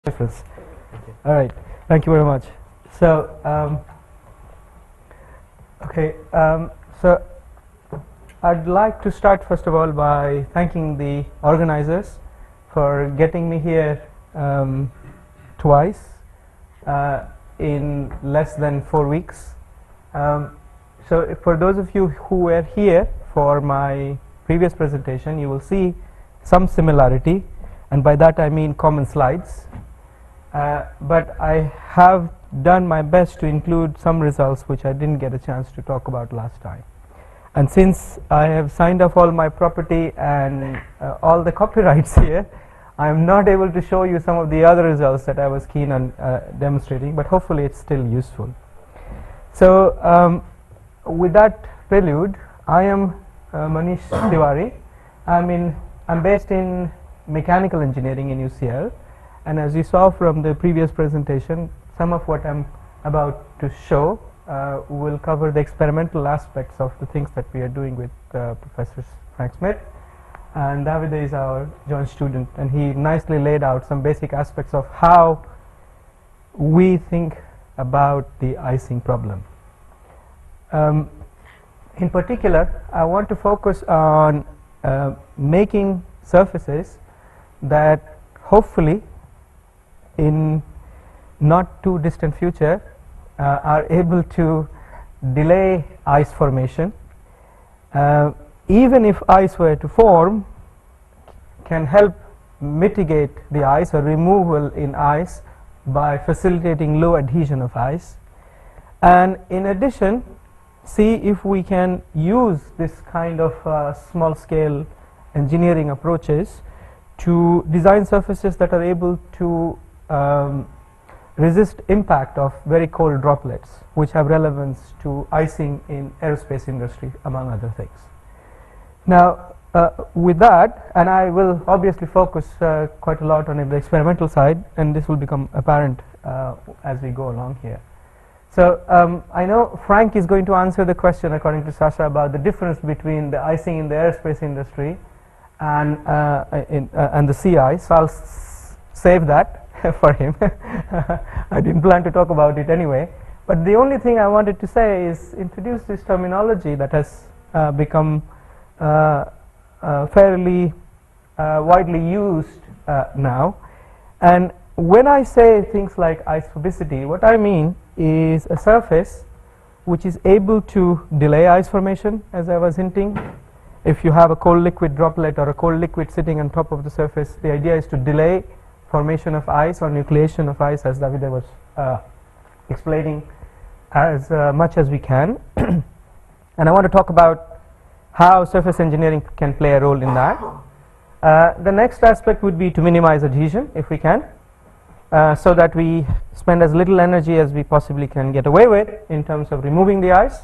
difference. All right, thank you very much. So, so I'd like to start first of all by thanking the organizers for getting me here twice in less than 4 weeks. So for those of you who were here for my previous presentation, you will see some similarity, and by that I mean common slides. But I have done my best to include some results which I didn't get a chance to talk about last time. And since I have signed off all my property and all the copyrights here, I am not able to show you some of the other results that I was keen on demonstrating, but hopefully it's still useful. So with that prelude, I am Manish Tiwari. I'm based in mechanical engineering in UCL, and as you saw from the previous presentation, some of what I'm about to show will cover the experimental aspects of the things that we are doing with Professor Frank Smith, and Davide is our joint student, and he nicely laid out some basic aspects of how we think about the icing problem. In particular, I want to focus on making surfaces that hopefully in not too distant future are able to delay ice formation. Even if ice were to form, can help mitigate the ice or removal in ice by facilitating low adhesion of ice, and in addition see if we can use this kind of small scale engineering approaches to design surfaces that are able to resist impact of very cold droplets, which have relevance to icing in aerospace industry, among other things. Now with that, and I will obviously focus quite a lot on the experimental side, and this will become apparent as we go along here. So I know Frank is going to answer the question, according to Sasha, about the difference between the icing in the aerospace industry and the sea ice. So I'll save that for him. I didn't plan to talk about it anyway, but the only thing I wanted to say is introduce this terminology that has become fairly widely used now. And when I say things like icephobicity, what I mean is a surface which is able to delay ice formation, as I was hinting. If you have a cold liquid droplet or a cold liquid sitting on top of the surface, the idea is to delay formation of ice or nucleation of ice, as Davide was explaining, as much as we can. And I want to talk about how surface engineering can play a role in that. The next aspect would be to minimize adhesion if we can, so that we spend as little energy as we possibly can get away with in terms of removing the ice.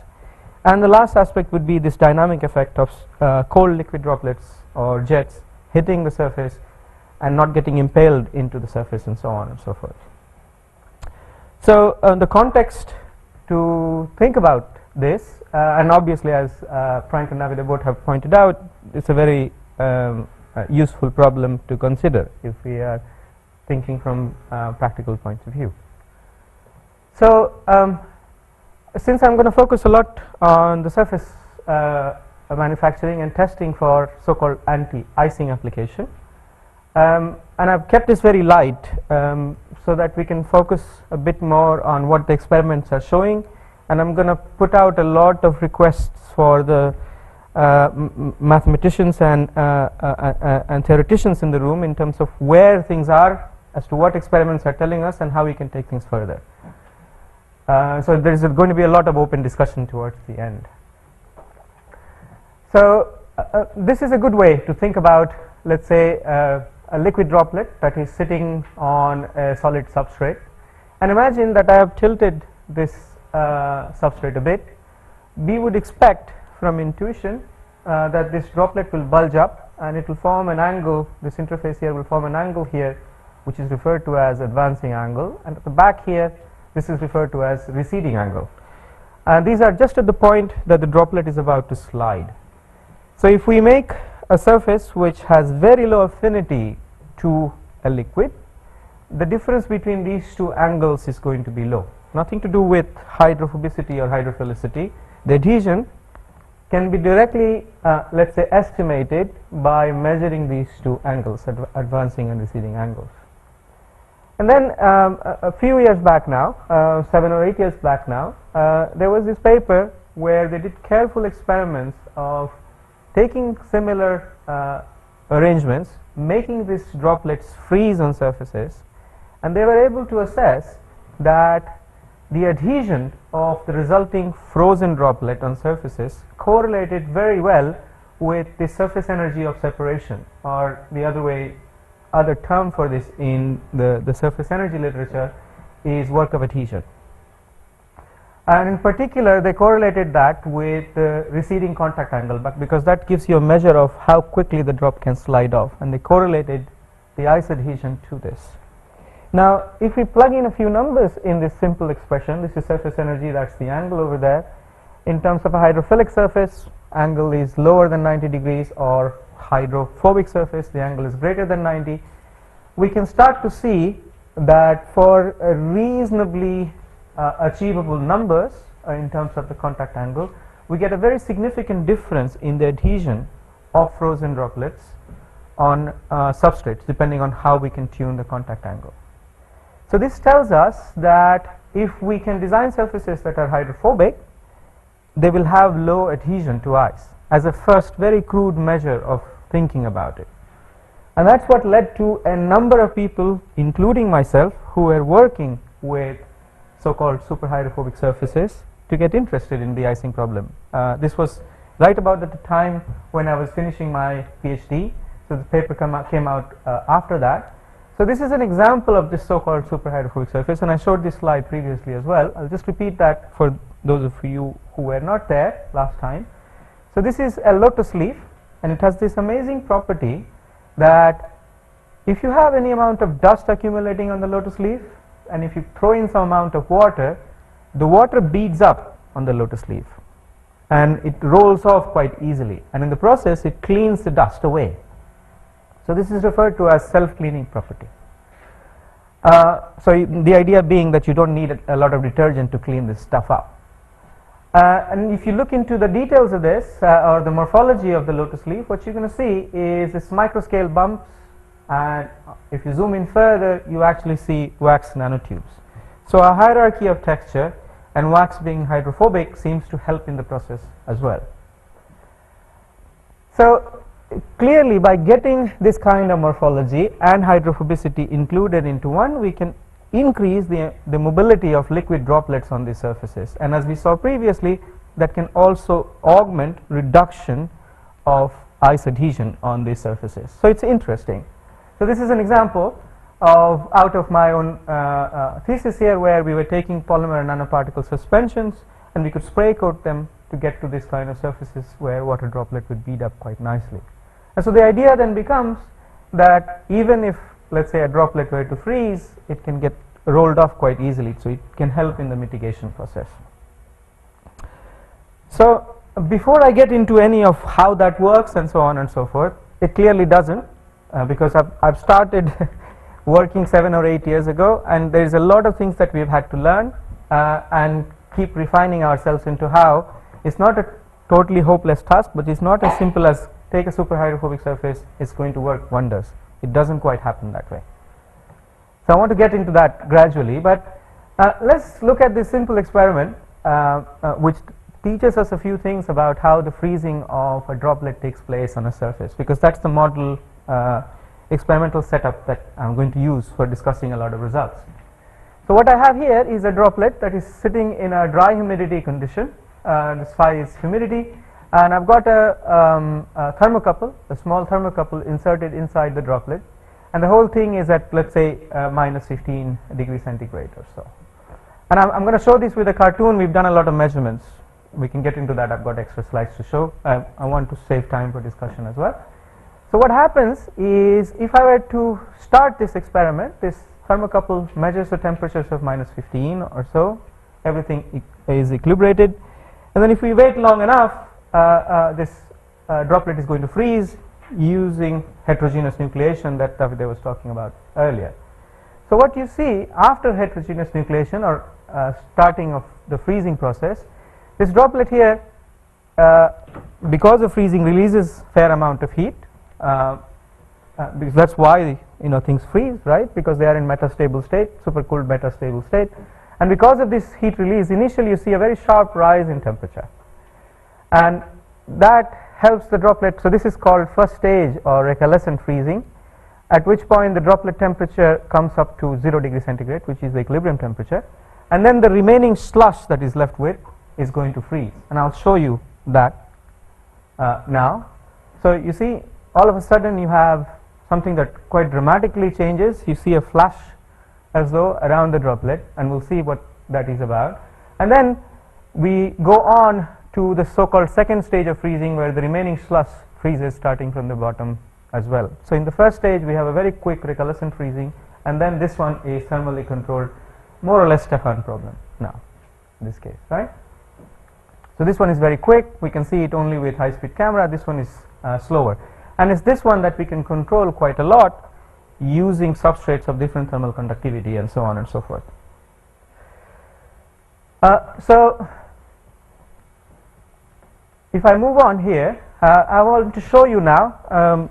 And the last aspect would be this dynamic effect of cold liquid droplets or jets hitting the surface and not getting impaled into the surface, and so on and so forth. So the context to think about this, and obviously as Frank and Davide both have pointed out, it's a very useful problem to consider if we are thinking from a practical point of view. So since I'm going to focus a lot on the surface manufacturing and testing for so-called anti-icing application, and I've kept this very light so that we can focus a bit more on what the experiments are showing, and I'm going to put out a lot of requests for the mathematicians and theoreticians in the room in terms of where things are, as to what experiments are telling us, and how we can take things further. So there is going to be a lot of open discussion towards the end. So this is a good way to think about, let's say, a liquid droplet that is sitting on a solid substrate, and imagine that I have tilted this substrate a bit. We would expect from intuition that this droplet will bulge up and it will form an angle. This interface here will form an angle here, which is referred to as advancing angle, and at the back here this is referred to as receding angle. And these are just at the point that the droplet is about to slide. So if we make a surface which has very low affinity to a liquid, the difference between these two angles is going to be low. Nothing to do with hydrophobicity or hydrophilicity. The adhesion can be directly, let's say, estimated by measuring these two angles, advancing and receding angles. And then a few years back now, 7 or 8 years back now, there was this paper where they did careful experiments of taking similar arrangements, making these droplets freeze on surfaces, and they were able to assess that the adhesion of the resulting frozen droplet on surfaces correlated very well with the surface energy of separation, or the other term for this in the surface energy literature is work of adhesion. And in particular, they correlated that with the receding contact angle, but because that gives you a measure of how quickly the drop can slide off, and they correlated the ice adhesion to this. Now, if we plug in a few numbers in this simple expression, this is surface energy, that's the angle over there. In terms of a hydrophilic surface, angle is lower than 90 degrees, or hydrophobic surface, the angle is greater than 90. We can start to see that for a reasonably achievable numbers in terms of the contact angle, we get a very significant difference in the adhesion of frozen droplets on substrates, depending on how we can tune the contact angle. So this tells us that if we can design surfaces that are hydrophobic, they will have low adhesion to ice, as a first very crude measure of thinking about it. And that's what led to a number of people, including myself, who were working with so-called superhydrophobic surfaces to get interested in the icing problem. This was right about at the time when I was finishing my PhD, so the paper came out after that. So this is an example of this so-called superhydrophobic surface, and I showed this slide previously as well. I'll just repeat that for those of you who were not there last time. So this is a lotus leaf, and it has this amazing property that if you have any amount of dust accumulating on the lotus leaf, and if you throw in some amount of water, the water beads up on the lotus leaf and it rolls off quite easily, and in the process it cleans the dust away. So this is referred to as self-cleaning property. So the idea being that you don't need a lot of detergent to clean this stuff up. And if you look into the details of this, or the morphology of the lotus leaf, what you're going to see is this microscale bumps, and if you zoom in further, you actually see wax nanotubes. So a hierarchy of texture, and wax being hydrophobic seems to help in the process as well. So clearly, by getting this kind of morphology and hydrophobicity included into one, we can increase the mobility of liquid droplets on these surfaces, and as we saw previously, that can also augment reduction of ice adhesion on these surfaces. So it's interesting. So this is an example of out of my own thesis here, where we were taking polymer and nanoparticle suspensions, and we could spray coat them to get to this kind of surfaces where water droplet would bead up quite nicely. And so the idea then becomes that even if, let's say, a droplet were to freeze, it can get rolled off quite easily, so it can help in the mitigation process. So before I get into any of how that works and so on and so forth, it clearly doesn't, because I've started working 7 or 8 years ago, and there's a lot of things that we've had to learn and keep refining ourselves into how it's not a totally hopeless task, but it's not as simple as take a superhydrophobic surface, it's going to work wonders. It doesn't quite happen that way. So I want to get into that gradually, but let's look at this simple experiment which teaches us a few things about how the freezing of a droplet takes place on a surface, because that's the model experimental setup that I'm going to use for discussing a lot of results. So what I have here is a droplet that is sitting in a dry humidity condition. This phi is humidity, and I've got a thermocouple, a small thermocouple inserted inside the droplet, and the whole thing is at, let's say, minus 15 degrees centigrade or so. And I'm going to show this with a cartoon. We've done a lot of measurements. We can get into that. I've got extra slides to show. I want to save time for discussion as well. So what happens is, if I were to start this experiment, this thermocouple measures the temperatures of minus 15 or so, everything is equilibrated, and then if we wait long enough, this droplet is going to freeze using heterogeneous nucleation that Davide was talking about earlier. So what you see after heterogeneous nucleation or starting of the freezing process, this droplet here, because of freezing, releases fair amount of heat, because that's why things freeze, right? Because they are in metastable state, supercooled metastable state, and because of this heat release, initially you see a very sharp rise in temperature, and that helps the droplet. So this is called first stage or recalescent freezing, at which point the droplet temperature comes up to 0 degrees centigrade, which is the equilibrium temperature, and then the remaining slush that is left with is going to freeze, and I'll show you that now. So you see, all of a sudden you have something that quite dramatically changes. You see a flash as though around the droplet, and we'll see what that is about. And then we go on to the so-called second stage of freezing, where the remaining slush freezes starting from the bottom as well. So in the first stage we have a very quick recalescent freezing, and then this one is thermally controlled, more or less Stefan problem now in this case, right? So this one is very quick, we can see it only with high-speed camera. This one is slower, and it's this one that we can control quite a lot using substrates of different thermal conductivity and so on and so forth. So if I move on here, I want to show you now,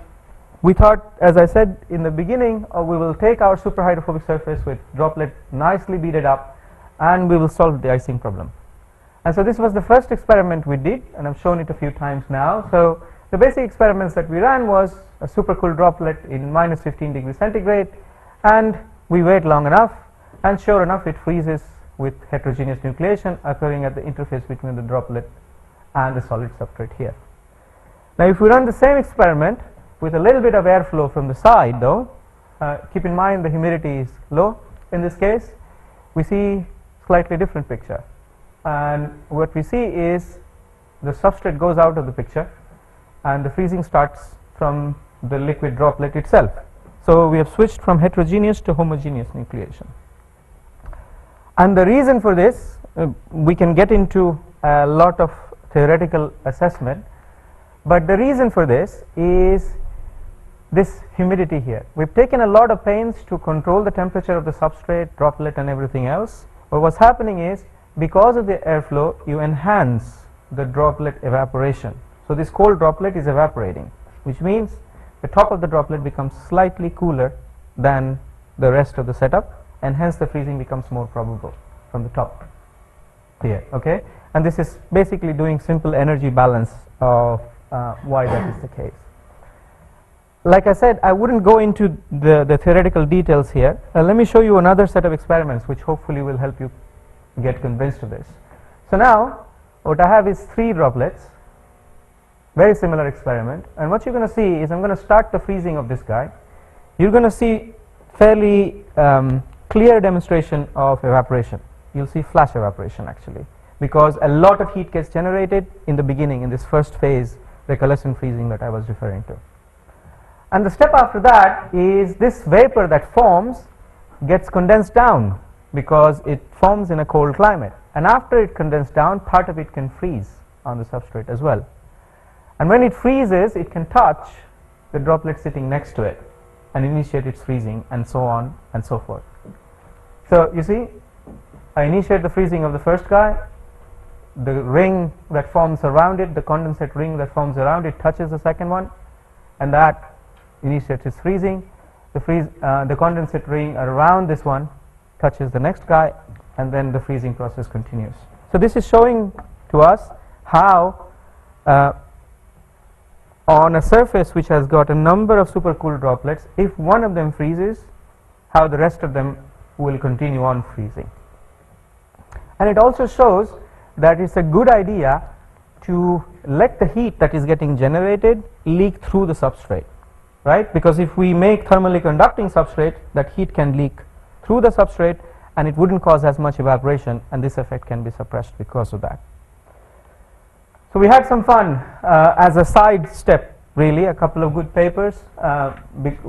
we thought, as I said in the beginning, we will take our superhydrophobic surface with droplet nicely beaded up, and we will solve the icing problem. And so this was the first experiment we did, and I've shown it a few times now. So the basic experiments that we ran was a supercooled droplet in minus 15 degrees centigrade, and we wait long enough, and sure enough it freezes with heterogeneous nucleation occurring at the interface between the droplet and the solid substrate here. Now if we run the same experiment with a little bit of airflow from the side though, keep in mind the humidity is low in this case, we see slightly different picture, and what we see is the substrate goes out of the picture and the freezing starts from the liquid droplet itself. So we have switched from heterogeneous to homogeneous nucleation, and the reason for this, we can get into a lot of theoretical assessment, but the reason for this is this humidity here. We've taken a lot of pains to control the temperature of the substrate, droplet and everything else, but what's happening is, because of the airflow, you enhance the droplet evaporation. So this cold droplet is evaporating, which means the top of the droplet becomes slightly cooler than the rest of the setup, and hence the freezing becomes more probable from the top here, okay? And this is basically doing simple energy balance of why that is the case. Like I said, I wouldn't go into the theoretical details here. Let me show you another set of experiments which hopefully will help you get convinced of this. So now what I have is 3 droplets, very similar experiment, and what you're going to see is I'm going to start the freezing of this guy. You're going to see fairly clear demonstration of evaporation. You'll see flash evaporation actually, because a lot of heat gets generated in the beginning, in this first phase recalescent freezing that I was referring to. And the step after that is this vapor that forms gets condensed down because it forms in a cold climate, and after it condensed down, part of it can freeze on the substrate as well, and when it freezes it can touch the droplet sitting next to it and initiate its freezing, and so on and so forth. So you see, I initiate the freezing of the first guy, the ring that forms around it, the condensate ring that forms around it touches the second one, and that initiates its freezing. The condensate ring around this one touches the next guy, and then the freezing process continues. So this is showing to us how on a surface which has got a number of supercooled droplets, if one of them freezes, how the rest of them will continue on freezing. And it also shows that it's a good idea to let the heat that is getting generated leak through the substrate, right? Because if we make thermally conducting substrate, that heat can leak through the substrate and it wouldn't cause as much evaporation, and this effect can be suppressed because of that. So we had some fun as a side step, really, a couple of good papers.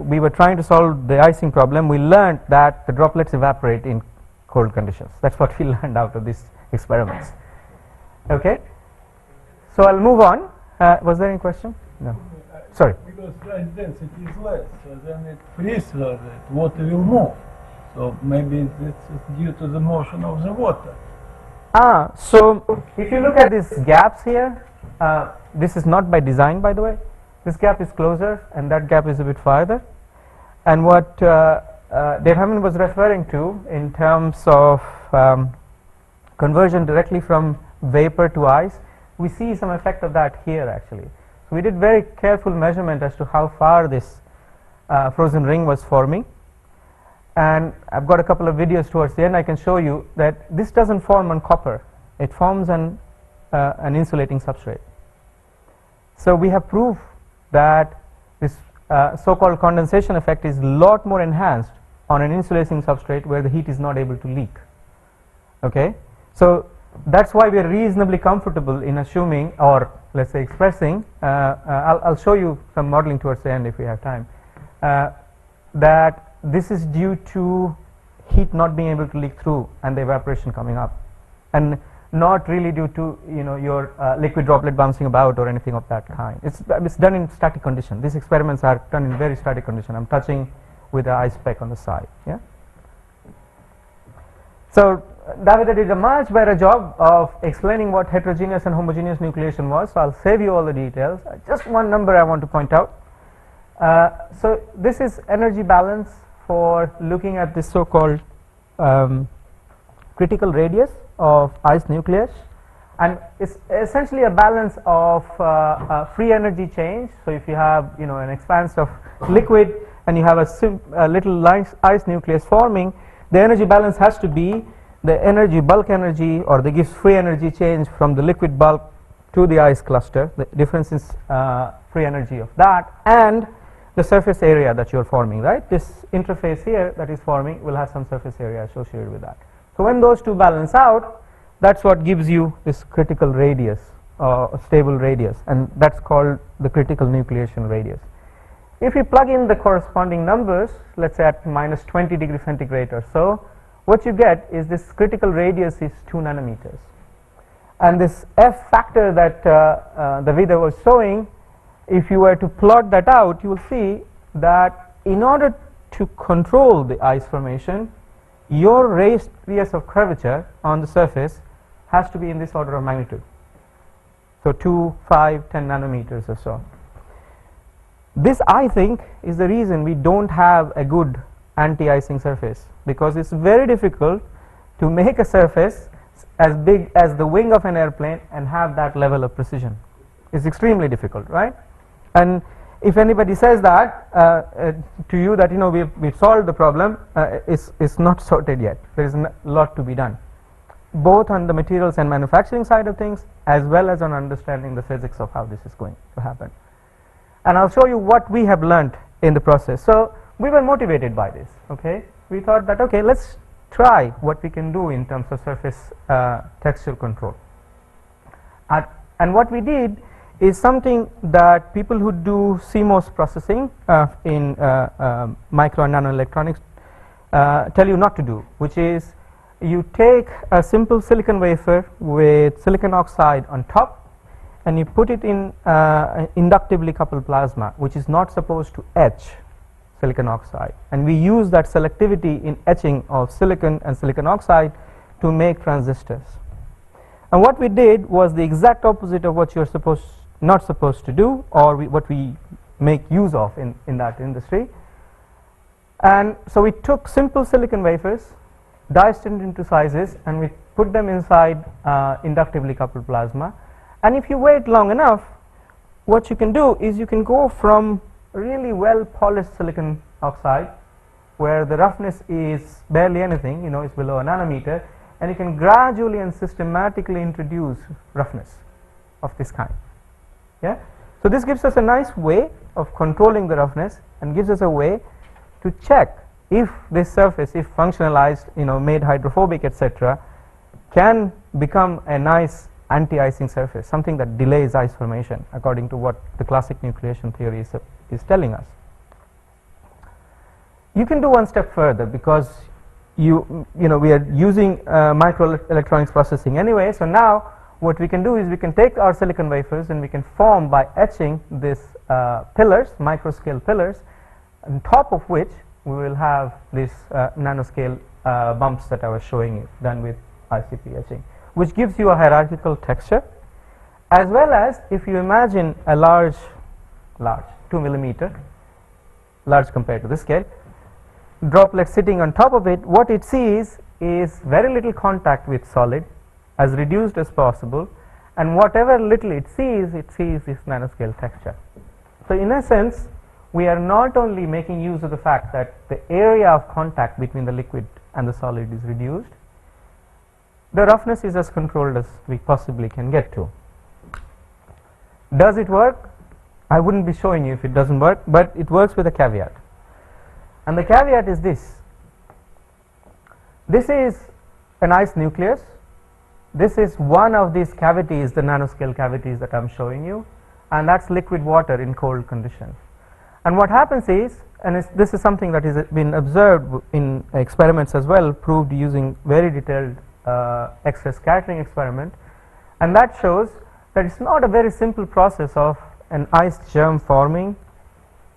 We were trying to solve the icing problem. We learned that the droplets evaporate in cold conditions. That's what we learned out of these experiments. Okay, so I'll move on. Was there any question? No. Sorry. Because light density is less, so then it freezes, water will move. So maybe it's due to the motion of the water. So if you look at these gaps here, this is not by design, by the way. This gap is closer and that gap is a bit farther. And what Dave Hammond was referring to in terms of conversion directly from vapor to ice, we see some effect of that here actually. So we did very careful measurement as to how far this frozen ring was forming. And I've got a couple of videos towards the end. I can show you that this doesn't form on copper. It forms on an insulating substrate. So we have proof that this so-called condensation effect is a lot more enhanced on an insulating substrate where the heat is not able to leak. Okay, so that's why we are reasonably comfortable in assuming, or let's say expressing, I'll show you some modeling towards the end if we have time, that this is due to heat not being able to leak through and the evaporation coming up, and not really due to your liquid droplet bouncing about or anything of that kind. It's done in static condition. These experiments are done in very static condition. I'm touching with the ice speck on the side. Yeah. So Davide did a much better job of explaining what heterogeneous and homogeneous nucleation was. So I'll save you all the details. Just one number I want to point out. So this is energy balance for looking at this so-called critical radius of ice nucleus, and it's essentially a balance of free energy change. So if you have an expanse of liquid and you have a little ice nucleus forming, the energy balance has to be the energy, bulk energy, or the gives free energy change from the liquid bulk to the ice cluster. The difference is free energy of that, and the surface area that you're forming, right? This interface here that is forming will have some surface area associated with that. So when those two balance out, that's what gives you this critical radius, stable radius, and that's called the critical nucleation radius. If you plug in the corresponding numbers, let's say at minus 20 degrees centigrade or so, what you get is this critical radius is 2 nanometers. And this F factor that Davide was showing, if you were to plot that out, you will see that in order to control the ice formation, your radius of curvature on the surface has to be in this order of magnitude. So 2, 5, 10 nanometers or so. This, I think, is the reason we don't have a good anti-icing surface, because it's very difficult to make a surface as big as the wing of an airplane and have that level of precision. It's extremely difficult, right? And if anybody says that to you, that we've solved the problem, it's not sorted yet. There is a lot to be done, both on the materials and manufacturing side of things, as well as on understanding the physics of how this is going to happen. And I'll show you what we have learned in the process. So we were motivated by this. Okay, we thought that let's try what we can do in terms of surface texture control. And what we did is something that people who do CMOS processing in micro and nanoelectronics tell you not to do, which is you take a simple silicon wafer with silicon oxide on top and you put it in inductively coupled plasma, which is not supposed to etch silicon oxide, and we use that selectivity in etching of silicon and silicon oxide to make transistors. And what we did was the exact opposite of what you're not supposed to do, or what we make use of in that industry. And so we took simple silicon wafers, diced it into sizes, and we put them inside inductively coupled plasma. And if you wait long enough, what you can do is you can go from really well polished silicon oxide, where the roughness is barely anything, it's below a nanometer, and you can gradually and systematically introduce roughness of this kind. Yeah, so this gives us a nice way of controlling the roughness, and gives us a way to check if this surface, if functionalized, made hydrophobic, etc., can become a nice anti-icing surface, something that delays ice formation according to what the classic nucleation theory is telling us. You can do one step further, because we are using microelectronics processing anyway. So now what we can do is we can take our silicon wafers and we can form by etching these pillars, microscale pillars, on top of which we will have these nanoscale bumps that I was showing you done with ICP etching, which gives you a hierarchical texture, as well as if you imagine a large 2 millimeter, large compared to this scale, droplet sitting on top of it, what it sees is very little contact with solid, as reduced as possible, and whatever little it sees this nanoscale texture. So in essence, we are not only making use of the fact that the area of contact between the liquid and the solid is reduced, the roughness is as controlled as we possibly can get to. Does it work? I wouldn't be showing you if it doesn't work, but it works with a caveat. And the caveat is this. This is an ice nucleus. This is one of these cavities, the nanoscale cavities that I'm showing you, and that's liquid water in cold conditions. And what happens is, and this is something that has been observed in experiments as well, proved using very detailed X-ray scattering experiment, and that shows that it's not a very simple process of an ice germ forming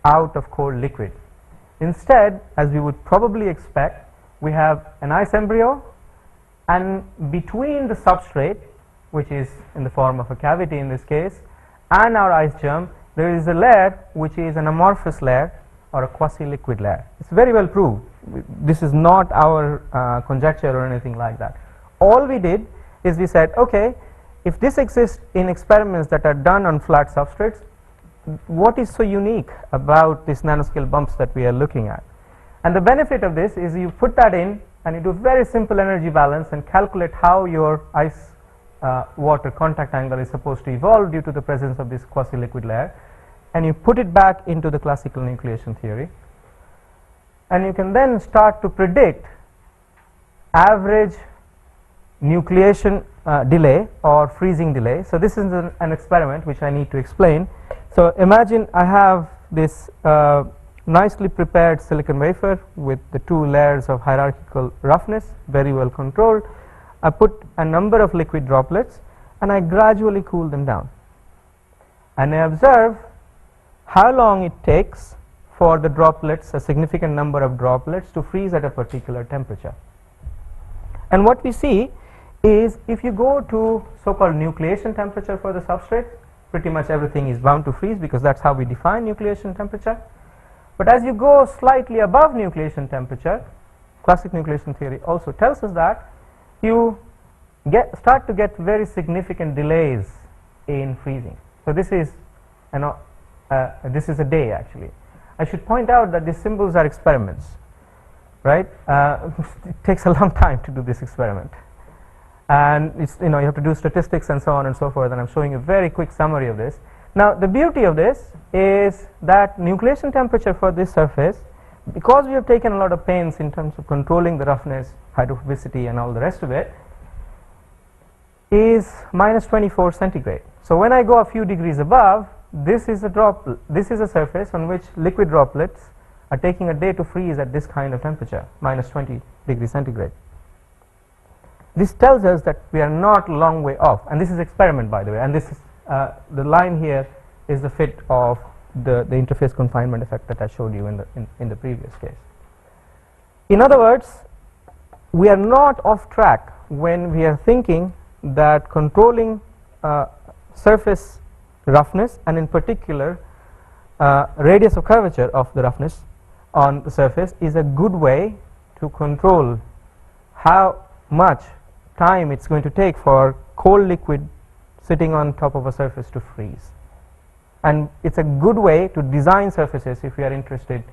out of cold liquid. Instead, as we would probably expect, we have an ice embryo, and between the substrate, which is in the form of a cavity in this case, and our ice germ, there is a layer which is an amorphous layer or a quasi-liquid layer. It's very well proved. This is not our conjecture or anything like that. All we did is we said, okay, if this exists in experiments that are done on flat substrates, what is so unique about these nanoscale bumps that we are looking at? And the benefit of this is you put that in and you do very simple energy balance and calculate how your ice water contact angle is supposed to evolve due to the presence of this quasi-liquid layer, and you put it back into the classical nucleation theory, and you can then start to predict average nucleation delay or freezing delay. So this is an experiment which I need to explain. So imagine I have this nicely prepared silicon wafer with the 2 layers of hierarchical roughness, very well controlled. I put a number of liquid droplets and I gradually cool them down, and I observe how long it takes for the droplets, a significant number of droplets, to freeze at a particular temperature. And what we see is, if you go to so-called nucleation temperature for the substrate, pretty much everything is bound to freeze because that's how we define nucleation temperature. But as you go slightly above nucleation temperature, classic nucleation theory also tells us that you start to get very significant delays in freezing. So this is a day actually. I should point out that these symbols are experiments, right? It takes a long time to do this experiment, and it's, you have to do statistics and so on and so forth, and I'm showing you a very quick summary of this. Now the beauty of this is that nucleation temperature for this surface, because we have taken a lot of pains in terms of controlling the roughness, hydrophobicity and all the rest of it, is -24 centigrade. So when I go a few degrees above, this is a surface on which liquid droplets are taking a day to freeze at this kind of temperature, -20 degrees centigrade. This tells us that we are not a long way off, and this is experiment, by the way, and this is the line here is the fit of the interface confinement effect that I showed you in the previous case. In other words, we are not off track when we are thinking that controlling surface roughness, and in particular radius of curvature of the roughness on the surface, is a good way to control how much time it's going to take for cold liquid sitting on top of a surface to freeze. And it's a good way to design surfaces if we are interested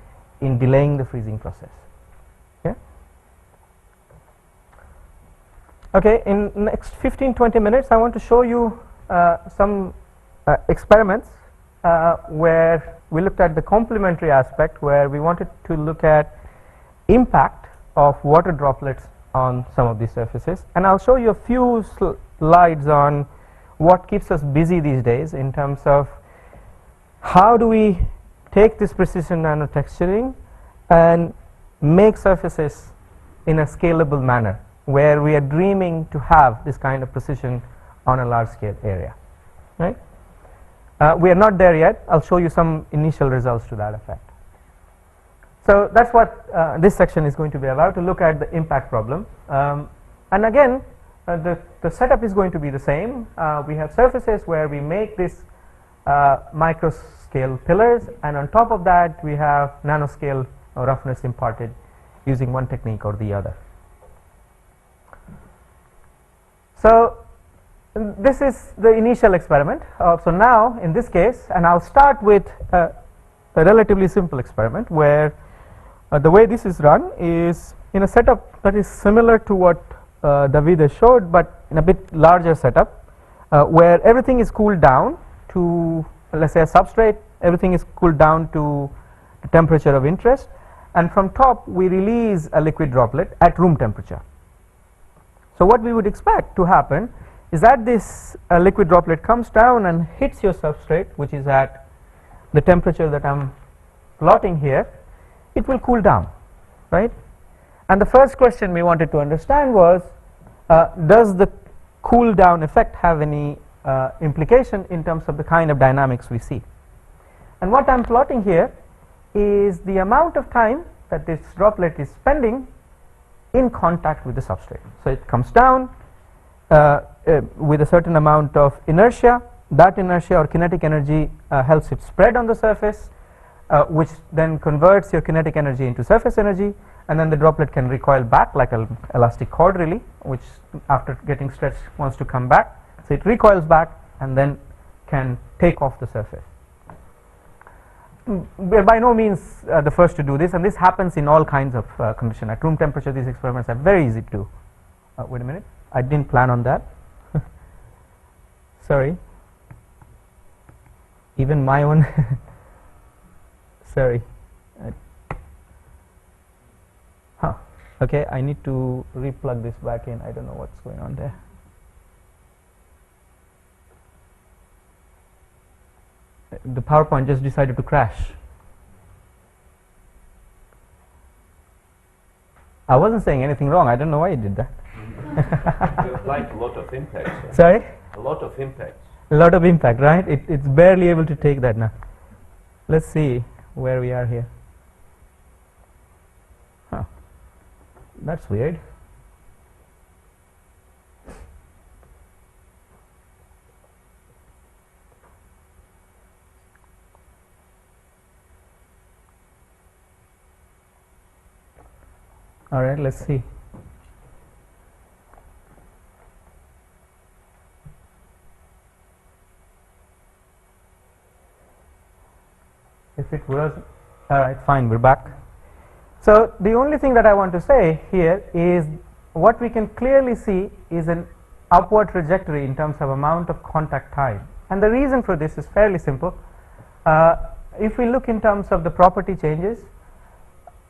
in delaying the freezing process. Okay, in next 15-20 minutes I want to show you some experiments where we looked at the complementary aspect, where we wanted to look at impact of water droplets on some of these surfaces, and I'll show you a few slides on what keeps us busy these days in terms of how do we take this precision nanotexturing and make surfaces in a scalable manner, where we are dreaming to have this kind of precision on a large scale area, right? We are not there yet. I'll show you some initial results to that effect. So that's what this section is going to be about, to look at the impact problem. And again, the setup is going to be the same. We have surfaces where we make these micro scale pillars, and on top of that we have nanoscale roughness imparted using one technique or the other. So this is the initial experiment. So now in this case, and I'll start with a relatively simple experiment where the way this is run is in a setup that is similar to what David has showed, but in a bit larger setup, where everything is cooled down to, let's say, a substrate. Everything is cooled down to the temperature of interest, and from top we release a liquid droplet at room temperature. So what we would expect to happen is that this liquid droplet comes down and hits your substrate, which is at the temperature that I'm plotting here. It will cool down, right? And the first question we wanted to understand was, does the cool down effect have any implication in terms of the kind of dynamics we see? And what I'm plotting here is the amount of time that this droplet is spending in contact with the substrate. So it comes down with a certain amount of inertia. That inertia or kinetic energy helps it spread on the surface, which then converts your kinetic energy into surface energy, and then the droplet can recoil back like an elastic cord really, which after getting stretched wants to come back. So it recoils back and then can take off the surface. We are by no means the first to do this, and this happens in all kinds of conditions. At room temperature these experiments are very easy to do. Wait a minute, I didn't plan on that. Sorry. Even my own sorry. Okay, I need to replug this back in. I don't know what's going on there. The PowerPoint just decided to crash. I wasn't saying anything wrong. I don't know why it did that. You applied a lot of impact. Sorry? A lot of impact. A lot of impact, right? It's barely able to take that now. Let's see where we are here. Huh. That's weird. All right, let's see. If it was, all right, fine, we're back. So the only thing that I want to say here is what we can clearly see is an upward trajectory in terms of amount of contact time. And the reason for this is fairly simple. If we look in terms of the property changes,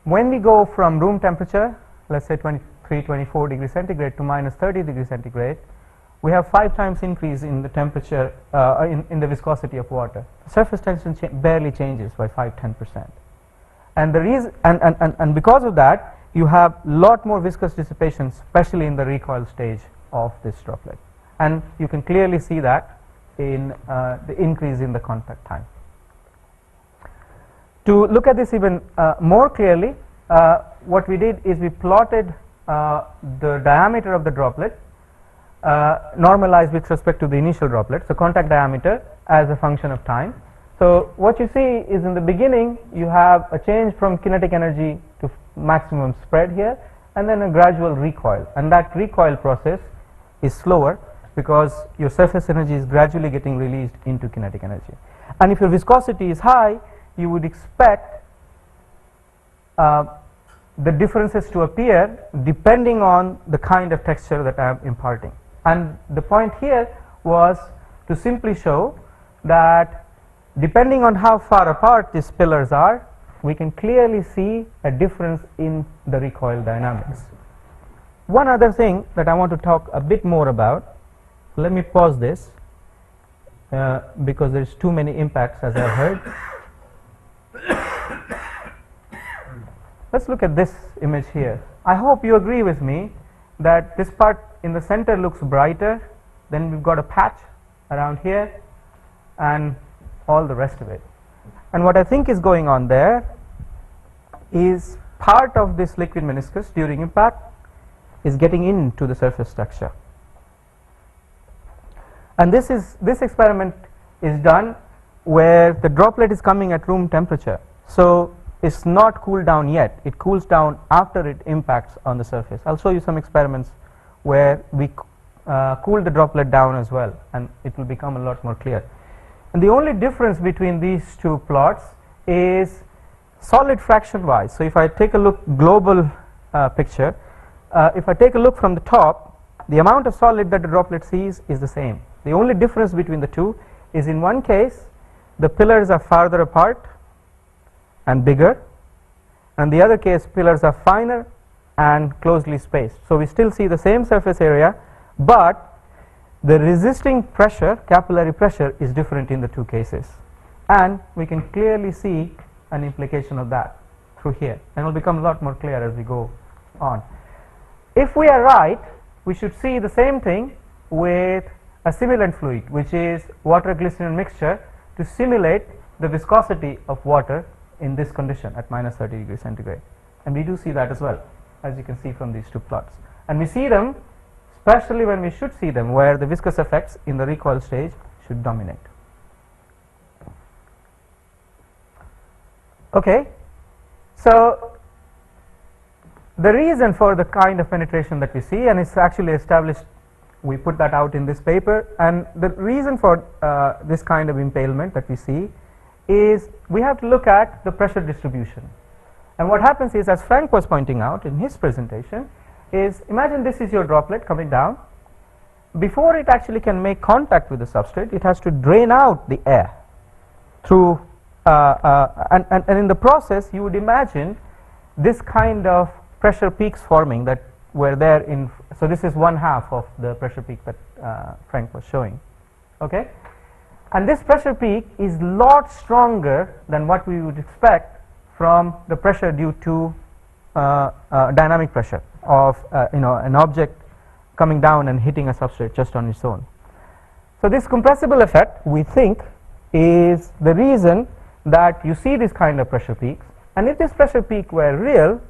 when we go from room temperature, let's say 23, 24 degrees centigrade to minus 30 degrees centigrade, we have 5 times increase in the temperature, in the viscosity of water. Surface tension barely changes by 5–10%. And the reason, and because of that, you have lot more viscous dissipation, especially in the recoil stage of this droplet. And you can clearly see that in the increase in the contact time. To look at this even more clearly, what we did is we plotted the diameter of the droplet normalized with respect to the initial droplet, so contact diameter as a function of time. So what you see is in the beginning you have a change from kinetic energy to maximum spread here, and then a gradual recoil, and that recoil process is slower because your surface energy is gradually getting released into kinetic energy. And if your viscosity is high, you would expect the differences to appear depending on the kind of texture that I am imparting. And the point here was to simply show that depending on how far apart these pillars are, we can clearly see a difference in the recoil dynamics. One other thing that I want to talk a bit more about, let me pause this because there's too many impacts as I've heard. Let's look at this image here. I hope you agree with me that this part in the center looks brighter, then we've got a patch around here and all the rest of it. And what I think is going on there is part of this liquid meniscus during impact is getting into the surface structure. And this experiment is done where the droplet is coming at room temperature. So it's not cooled down yet. It cools down after it impacts on the surface. I'll show you some experiments where we cool the droplet down as well, and it will become a lot more clear. And the only difference between these two plots is solid fraction wise. So if I take a look global picture, if I take a look from the top, the amount of solid that the droplet sees is the same. The only difference between the two is in one case the pillars are farther apart and bigger, and the other case pillars are finer and closely spaced. So we still see the same surface area, but the resisting pressure, capillary pressure, is different in the two cases, and we can clearly see an implication of that through here, and it will become a lot more clear as we go on. If we are right, we should see the same thing with a simulant fluid, which is water glycerin mixture, to simulate the viscosity of water in this condition at minus 30 degrees centigrade. And we do see that as well, as you can see from these two plots. And we see them especially when we should see them, where the viscous effects in the recoil stage should dominate. Okay, so the reason for the kind of penetration that we see, and it's actually established, we put that out in this paper, and the reason for this kind of impalement that we see is we have to look at the pressure distribution. And what happens is, as Frank was pointing out in his presentation, is imagine this is your droplet coming down. Before it actually can make contact with the substrate, it has to drain out the air through and in the process you would imagine this kind of pressure peaks forming that were there in, so this is 1/2 of the pressure peak that Frank was showing. Okay, and this pressure peak is lot stronger than what we would expect from the pressure due to dynamic pressure of an object coming down and hitting a substrate just on its own. So this compressible effect, we think, is the reason that you see this kind of pressure peaks. And if this pressure peak were real,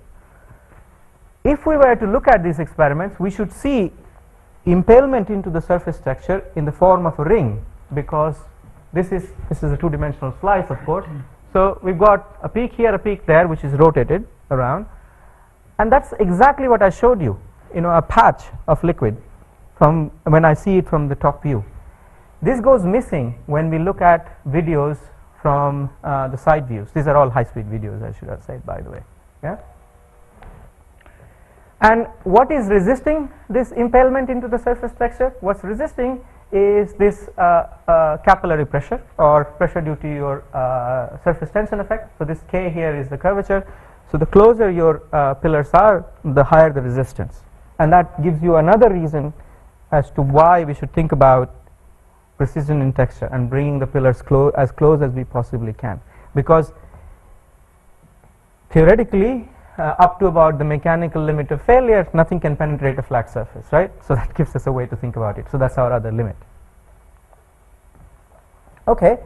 if we were to look at these experiments, we should see impalement into the surface structure in the form of a ring, because this is a two-dimensional slice, of course. So we've got a peak here, a peak there, which is rotated around, and that's exactly what I showed you, a patch of liquid from when I see it from the top view. This goes missing when we look at videos from the side views. These are all high-speed videos, I should have said, by the way. Yeah. And what is resisting this impalement into the surface structure? What's resisting is this capillary pressure, or pressure due to your surface tension effect. So this K here is the curvature. So the closer your pillars are, the higher the resistance. And that gives you another reason as to why we should think about precision in texture and bringing the pillars as close as we possibly can. Because theoretically, up to about the mechanical limit of failure, nothing can penetrate a flat surface, right? So that gives us a way to think about it. So that's our other limit. Okay.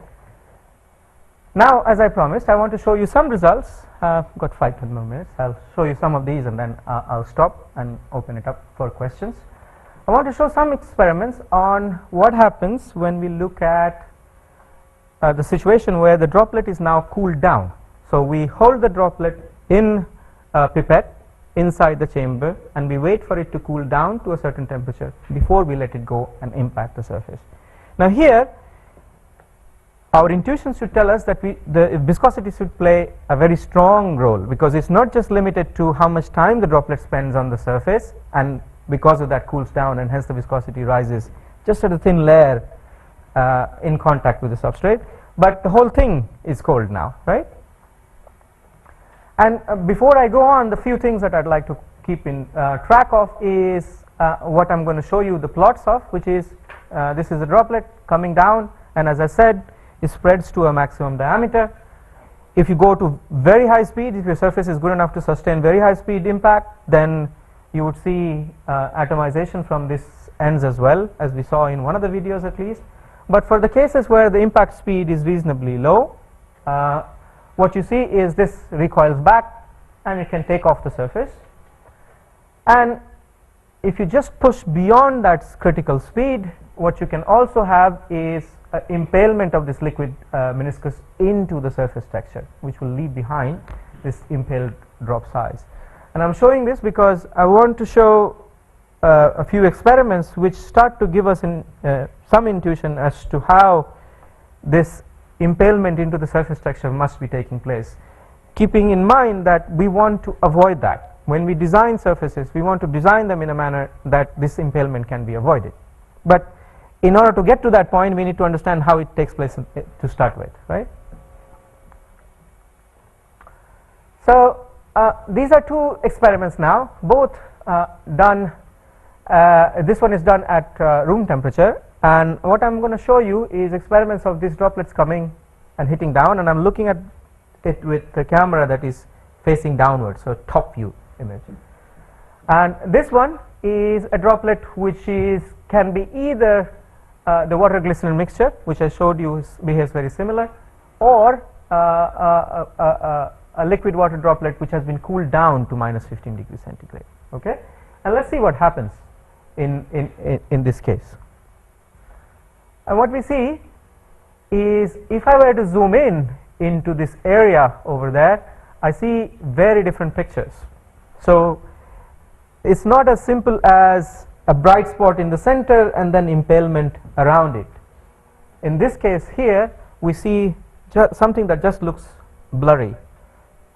Now, as I promised, I want to show you some results. Got 5-10 more minutes. I'll show you some of these, and then I'll stop and open it up for questions. I want to show some experiments on what happens when we look at the situation where the droplet is now cooled down. So we hold the droplet in a pipette inside the chamber, and we wait for it to cool down to a certain temperature before we let it go and impact the surface. Now here, our intuition should tell us that the viscosity should play a very strong role, because it's not just limited to how much time the droplet spends on the surface, and because of that cools down, and hence the viscosity rises just at a thin layer in contact with the substrate, but the whole thing is cold now, right? And before I go on, the few things that I'd like to keep in track of is what I'm going to show you the plots of, which is this is a droplet coming down, and as I said, it spreads to a maximum diameter. If you go to very high speed, if your surface is good enough to sustain very high speed impact, then you would see atomization from this ends as well, as we saw in one of the videos at least. But for the cases where the impact speed is reasonably low, what you see is this recoils back, and it can take off the surface. And if you just push beyond that critical speed, what you can also have is impalement of this liquid meniscus into the surface texture, which will leave behind this impaled drop size. And I'm showing this because I want to show a few experiments which start to give us some intuition as to how this impalement into the surface texture must be taking place, keeping in mind that we want to avoid that. When we design surfaces, we want to design them in a manner that this impalement can be avoided. But in order to get to that point, we need to understand how it takes place to start with, right? So these are two experiments now, both done. This one is done at room temperature, and what I'm going to show you is experiments of these droplets coming and hitting down, and I'm looking at it with the camera that is facing downwards, so top view image. And this one is a droplet which can be either the water glycerin mixture, which I showed you behaves very similar, or a liquid water droplet which has been cooled down to minus 15 degrees centigrade. Okay, and let's see what happens in this case. And what we see is, if I were to zoom into this area over there, I see very different pictures. So it's not as simple as a bright spot in the center and then impalement around it. In this case here, we see something that just looks blurry.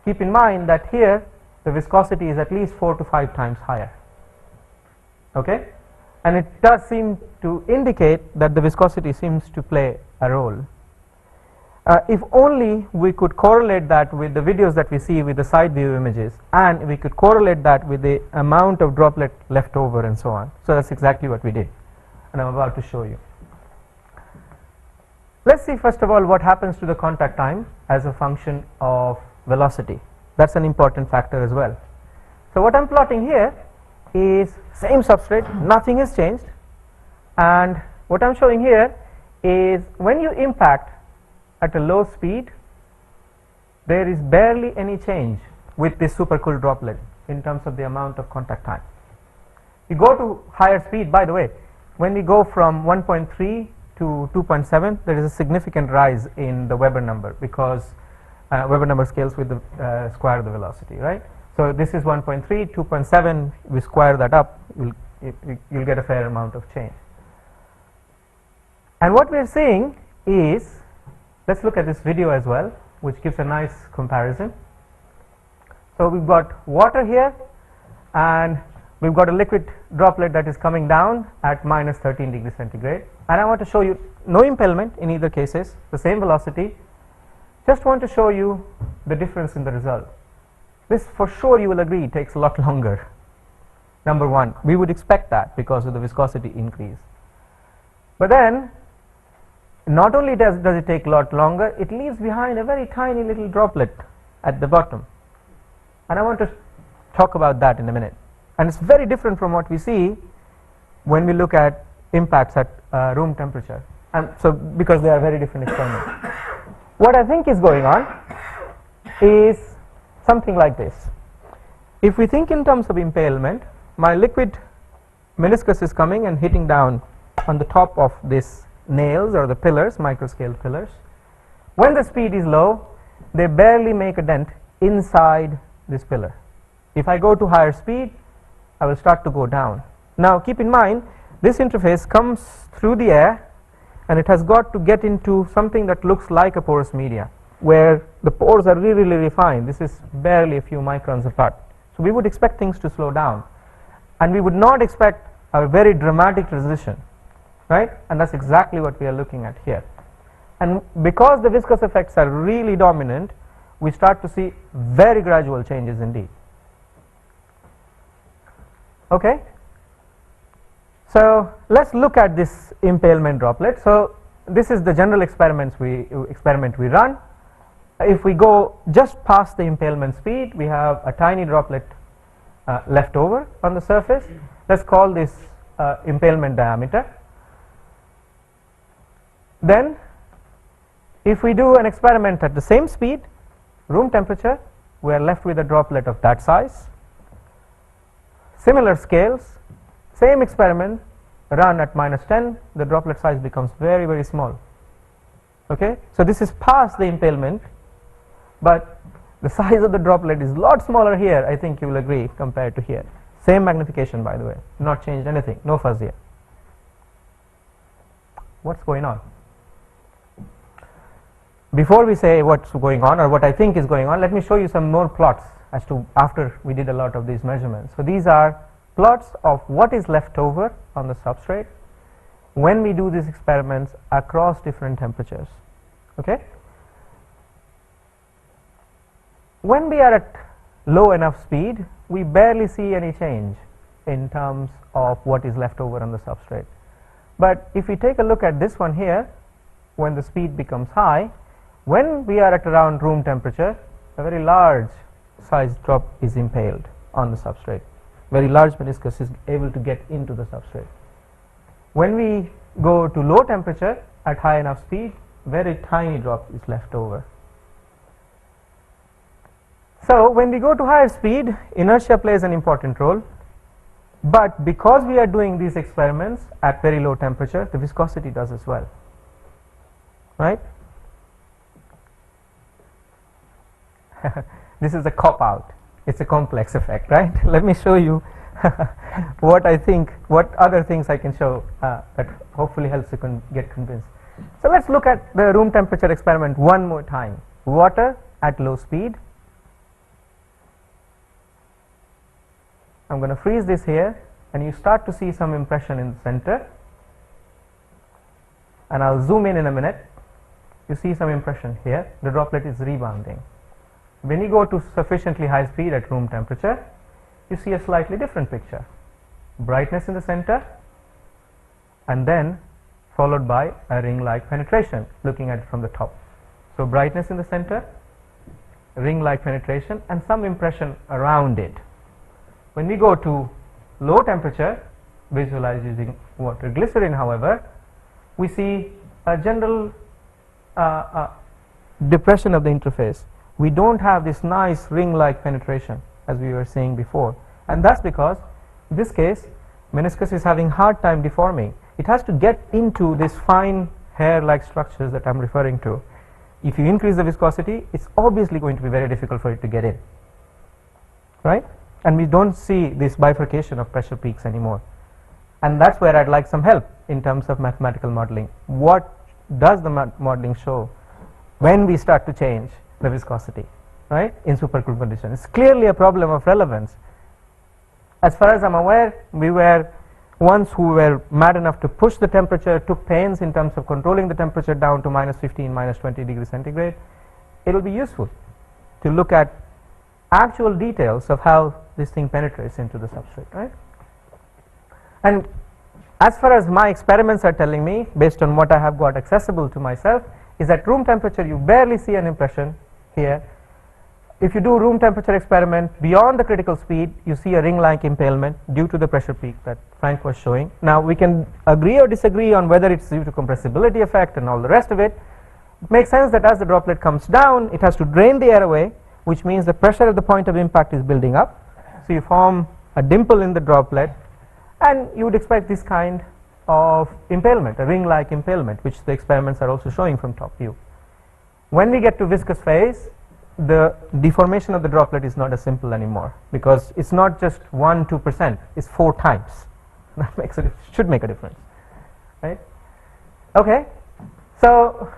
Keep in mind that here the viscosity is at least 4 to 5 times higher. Okay, and it does seem to indicate that the viscosity seems to play a role. If only we could correlate that with the videos that we see with the side view images, and we could correlate that with the amount of droplet left over and so on. So that's exactly what we did, and I'm about to show you. Let's see first of all what happens to the contact time as a function of velocity. That's an important factor as well. So what I'm plotting here is same substrate, nothing has changed, and what I'm showing here is when you impact at a low speed, there is barely any change with this supercooled droplet in terms of the amount of contact time. You go to higher speed, by the way, when we go from 1.3 to 2.7, there is a significant rise in the Weber number, because Weber number scales with the square of the velocity, right? So this is 1.3, 2.7, we square that up, you'll get a fair amount of change. And what we're seeing is, let's look at this video as well, which gives a nice comparison. So we've got water here, and we've got a liquid droplet that is coming down at minus 13 degrees centigrade, and I want to show you no impalement in either cases, the same velocity. Just want to show you the difference in the result. This, for sure, you will agree, takes a lot longer. Number one, we would expect that because of the viscosity increase. But then, not only does it take a lot longer, it leaves behind a very tiny little droplet at the bottom. And I want to talk about that in a minute. And it's very different from what we see when we look at impacts at room temperature. And so, because they are very different experiments. What I think is going on is something like this. If we think in terms of impalement, my liquid meniscus is coming and hitting down on the top of this nails or the pillars, microscale pillars. When the speed is low, they barely make a dent inside this pillar. If I go to higher speed, I will start to go down. Now keep in mind, this interface comes through the air, and it has got to get into something that looks like a porous media, where the pores are really, really fine. This is barely a few microns apart. So we would expect things to slow down, and we would not expect a very dramatic transition, right? And that's exactly what we are looking at here. And because the viscous effects are really dominant, we start to see very gradual changes indeed. Okay, so let's look at this impalement droplet. So this is the general experiment we run. If we go just past the impalement speed, we have a tiny droplet left over on the surface. Let's call this impalement diameter. Then if we do an experiment at the same speed, room temperature, we are left with a droplet of that size. Similar scales, same experiment run at -10, the droplet size becomes very, very small. Okay, so this is past the impalement, but the size of the droplet is a lot smaller here, I think you will agree, compared to here. Same magnification, by the way, not changed anything, no fuzz here. What's going on? Before we say what's going on or what I think is going on, let me show you some more plots as to after we did a lot of these measurements. So these are plots of what is left over on the substrate when we do these experiments across different temperatures. Okay? When we are at low enough speed, we barely see any change in terms of what is left over on the substrate. But if we take a look at this one here, when the speed becomes high, when we are at around room temperature, a very large size drop is impaled on the substrate. Very large meniscus is able to get into the substrate. When we go to low temperature at high enough speed, very tiny drop is left over. So when we go to higher speed, inertia plays an important role, but because we are doing these experiments at very low temperature, the viscosity does as well, right? This is a cop-out. It's a complex effect, right? Let me show you what I think, what other things I can show that hopefully helps you get convinced. So let's look at the room temperature experiment one more time. Water at low speed. I'm going to freeze this here, and you start to see some impression in the center, and I'll zoom in a minute. You see some impression here. The droplet is rebounding. When you go to sufficiently high speed at room temperature, you see a slightly different picture. Brightness in the center, and then followed by a ring-like penetration, looking at it from the top. So brightness in the center, ring-like penetration, and some impression around it. When we go to low temperature, visualize using water glycerin, however, we see a general depression of the interface. We don't have this nice ring-like penetration as we were saying before, and that's because in this case meniscus is having hard time deforming. It has to get into this fine hair-like structures that I'm referring to. If you increase the viscosity, it's obviously going to be very difficult for it to get in, right? And we don't see this bifurcation of pressure peaks anymore, and that's where I'd like some help in terms of mathematical modeling. What does the modeling show when we start to change the viscosity, right, in supercooled conditions? It's clearly a problem of relevance. As far as I'm aware, we were ones who were mad enough to push the temperature, took pains in terms of controlling the temperature down to -15, -20 degrees centigrade. It will be useful to look at actual details of how this thing penetrates into the substrate, right? And as far as my experiments are telling me, based on what I have got accessible to myself, is at room temperature you barely see an impression here. If you do room temperature experiment beyond the critical speed, you see a ring-like impalement due to the pressure peak that Frank was showing. Now we can agree or disagree on whether it's due to compressibility effect and all the rest of it. It makes sense that as the droplet comes down, it has to drain the air away, which means the pressure at the point of impact is building up. So you form a dimple in the droplet, and you would expect this kind of impalement, a ring-like impalement, which the experiments are also showing from top view. When we get to viscous phase, the deformation of the droplet is not as simple anymore, because it's not just 1-2%, it's 4 times. That makes it should make a difference, right? Okay, so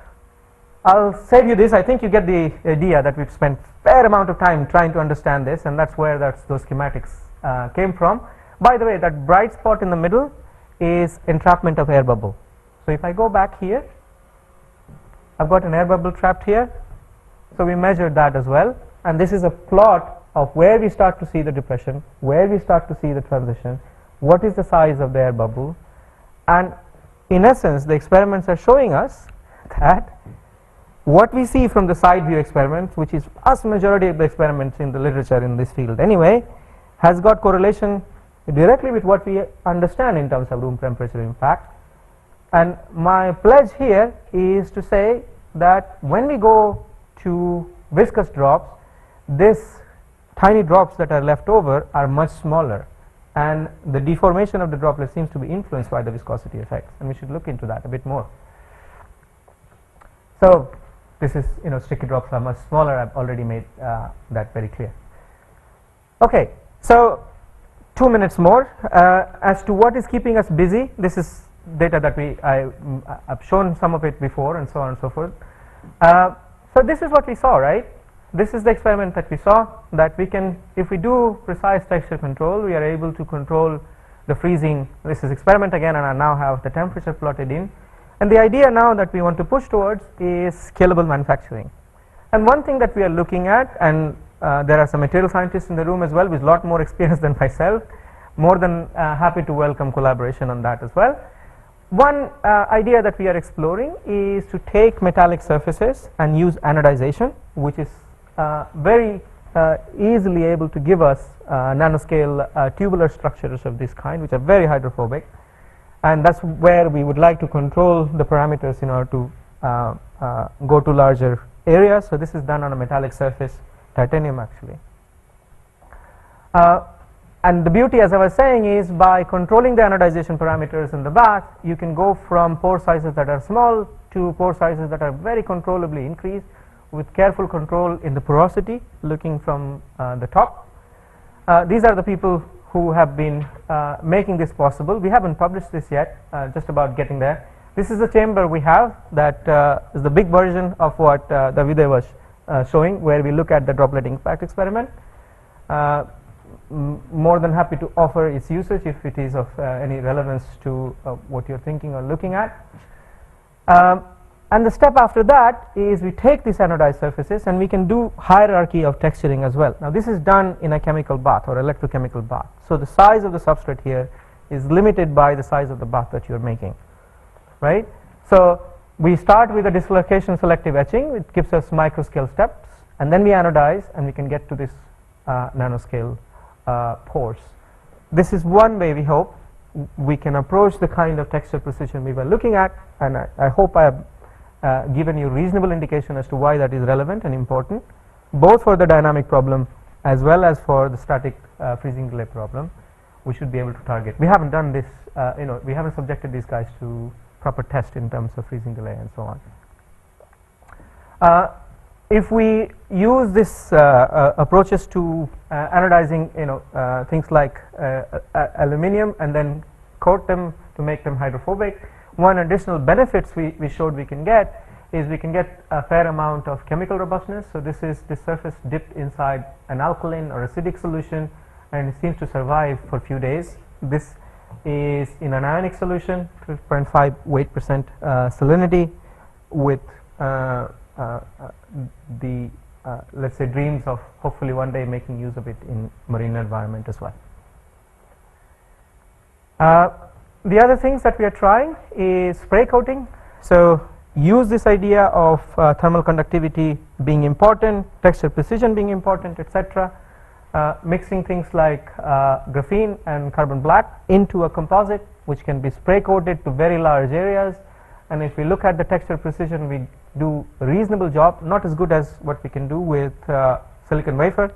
I'll save you this. I think you get the idea that we've spent fair amount of time trying to understand this, and that's where those schematics came from. By the way, that bright spot in the middle is entrapment of air bubble. So if I go back here, I've got an air bubble trapped here. So we measured that as well, and this is a plot of where we start to see the depression, where we start to see the transition, what is the size of the air bubble, and in essence the experiments are showing us that what we see from the side view experiments, which is vast majority of the experiments in the literature in this field anyway, has got correlation directly with what we understand in terms of room temperature impact. And my pledge here is to say that when we go to viscous drops, this tiny drops that are left over are much smaller, and the deformation of the droplet seems to be influenced by the viscosity effects, and we should look into that a bit more. So this is, sticky drops are much smaller. I've already made that very clear. Okay, so 2 minutes more as to what is keeping us busy. This is data that I've shown some of it before, and so on and so forth. So this is what we saw, right? This is the experiment that we saw, that we can, if we do precise texture control, we are able to control the freezing. This is experiment again, and I now have the temperature plotted in. And the idea now that we want to push towards is scalable manufacturing. And one thing that we are looking at, and there are some material scientists in the room as well with a lot more experience than myself, more than happy to welcome collaboration on that as well. One idea that we are exploring is to take metallic surfaces and use anodization, which is very easily able to give us nanoscale tubular structures of this kind, which are very hydrophobic, and that's where we would like to control the parameters in order to go to larger areas. So this is done on a metallic surface, titanium actually. And the beauty, as I was saying, is by controlling the anodization parameters in the bath, you can go from pore sizes that are small to pore sizes that are very controllably increased with careful control in the porosity, looking from the top. These are the people who have been making this possible. We haven't published this yet, just about getting there. This is the chamber we have that is the big version of what Davide was showing, where we look at the droplet impact experiment. More than happy to offer its usage if it is of any relevance to what you're thinking or looking at. And the step after that is we take these anodized surfaces and we can do hierarchy of texturing as well. Now this is done in a chemical bath or electrochemical bath. So the size of the substrate here is limited by the size of the bath that you're making, right? So we start with a dislocation selective etching. It gives us microscale steps, and then we anodize and we can get to this nanoscale pores. This is one way we hope we can approach the kind of texture precision we were looking at, and I hope I have given you reasonable indication as to why that is relevant and important, both for the dynamic problem as well as for the static freezing delay problem. We should be able to target. We haven't done this, we haven't subjected these guys to proper test in terms of freezing delay and so on. If we use this approaches to anodizing, things like aluminium and then coat them to make them hydrophobic, one additional benefits we showed we can get is we can get a fair amount of chemical robustness. So this is this surface dipped inside an alkaline or acidic solution, and it seems to survive for a few days. This is in an ionic solution, 3.5 weight percent salinity, with let's say dreams of hopefully one day making use of it in marine environment as well. The other things that we are trying is spray coating. So use this idea of thermal conductivity being important, texture precision being important, etc. Mixing things like graphene and carbon black into a composite which can be spray coated to very large areas, and if we look at the texture precision, we do a reasonable job, not as good as what we can do with silicon wafer,